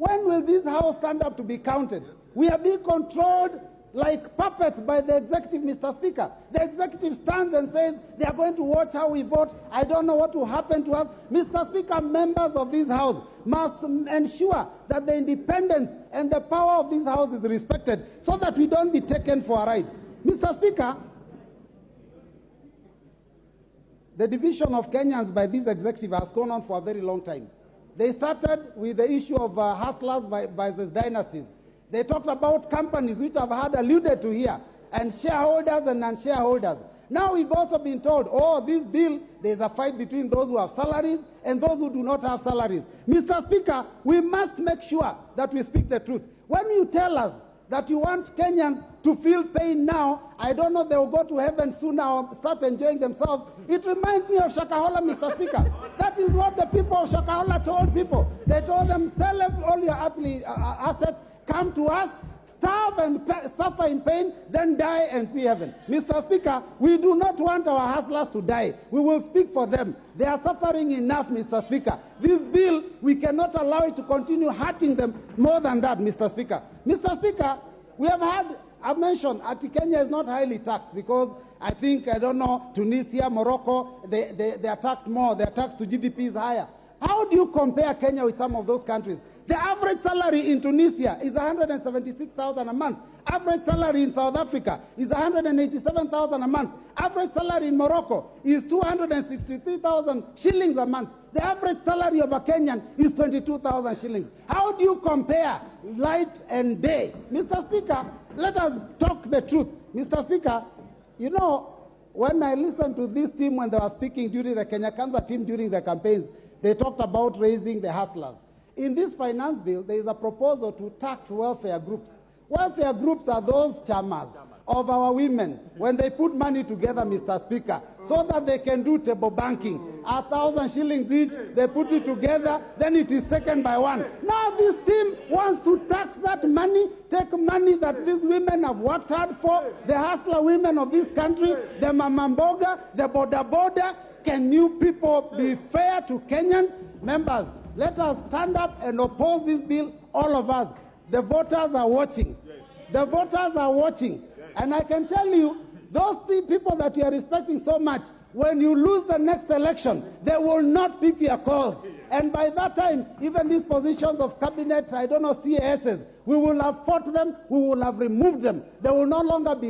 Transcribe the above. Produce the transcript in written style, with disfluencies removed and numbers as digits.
When will this House stand up to be counted? We are being controlled like puppets by the executive, Mr. Speaker. The executive stands and says they are going to watch how we vote. I don't know what will happen to us. Mr. Speaker, members of this House must ensure that the independence and the power of this House is respected so that we don't be taken for a ride. Mr. Speaker, the division of Kenyans by this executive has gone on for a very long time. They started with the issue of hustlers versus dynasties. They talked about companies which I've had alluded to here, and shareholders and non-shareholders. Now we've also been told, oh, this bill, there's a fight between those who have salaries and those who do not have salaries. Mr. Speaker, we must make sure that we speak the truth. When you tell us that you want Kenyans to feel pain now, I don't know, they will go to heaven soon or start enjoying themselves. It reminds me of Shakahola, Mr. Speaker. That is what the people of Shakahola told people. They told them, sell all your assets, come to us, starve and suffer in pain, then die and see heaven. Mr. Speaker, we do not want our hustlers to die. We will speak for them. They are suffering enough, Mr. Speaker. This bill, we cannot allow it to continue hurting them more than that, Mr. Speaker. Mr. Speaker, we have had, I've mentioned, Kenya is not highly taxed because I think, I don't know, Tunisia, Morocco, they are taxed more. Their tax to GDP is higher. How do you compare Kenya with some of those countries? The average salary in Tunisia is 176,000 a month. Average salary in South Africa is 187,000 a month. Average salary in Morocco is 263,000 shillings a month. The average salary of a Kenyan is 22,000 shillings. How do you compare light and day? Mr. Speaker, let us talk the truth. Mr. Speaker, you know, when I listened to this team when they were speaking during the Kenya Kwanza team during the campaigns, they talked about raising the hustlers. In this finance bill, there is a proposal to tax welfare groups. Welfare groups are those chamas of our women when they put money together, Mr. Speaker, so that they can do table banking. 1,000 shillings each, they put it together, then it is taken by one. Now this team wants to tax that money, take money that these women have worked hard for, the hustler women of this country, the mamamboga, the boda. Can you people be fair to Kenyans? Members, let us stand up and oppose this bill, all of us. The voters are watching. The voters are watching. And I can tell you, those three people that you are respecting so much, when you lose the next election, they will not pick your calls. And by that time, even these positions of cabinet, I don't know, CASs, we will have fought them, we will have removed them. They will no longer be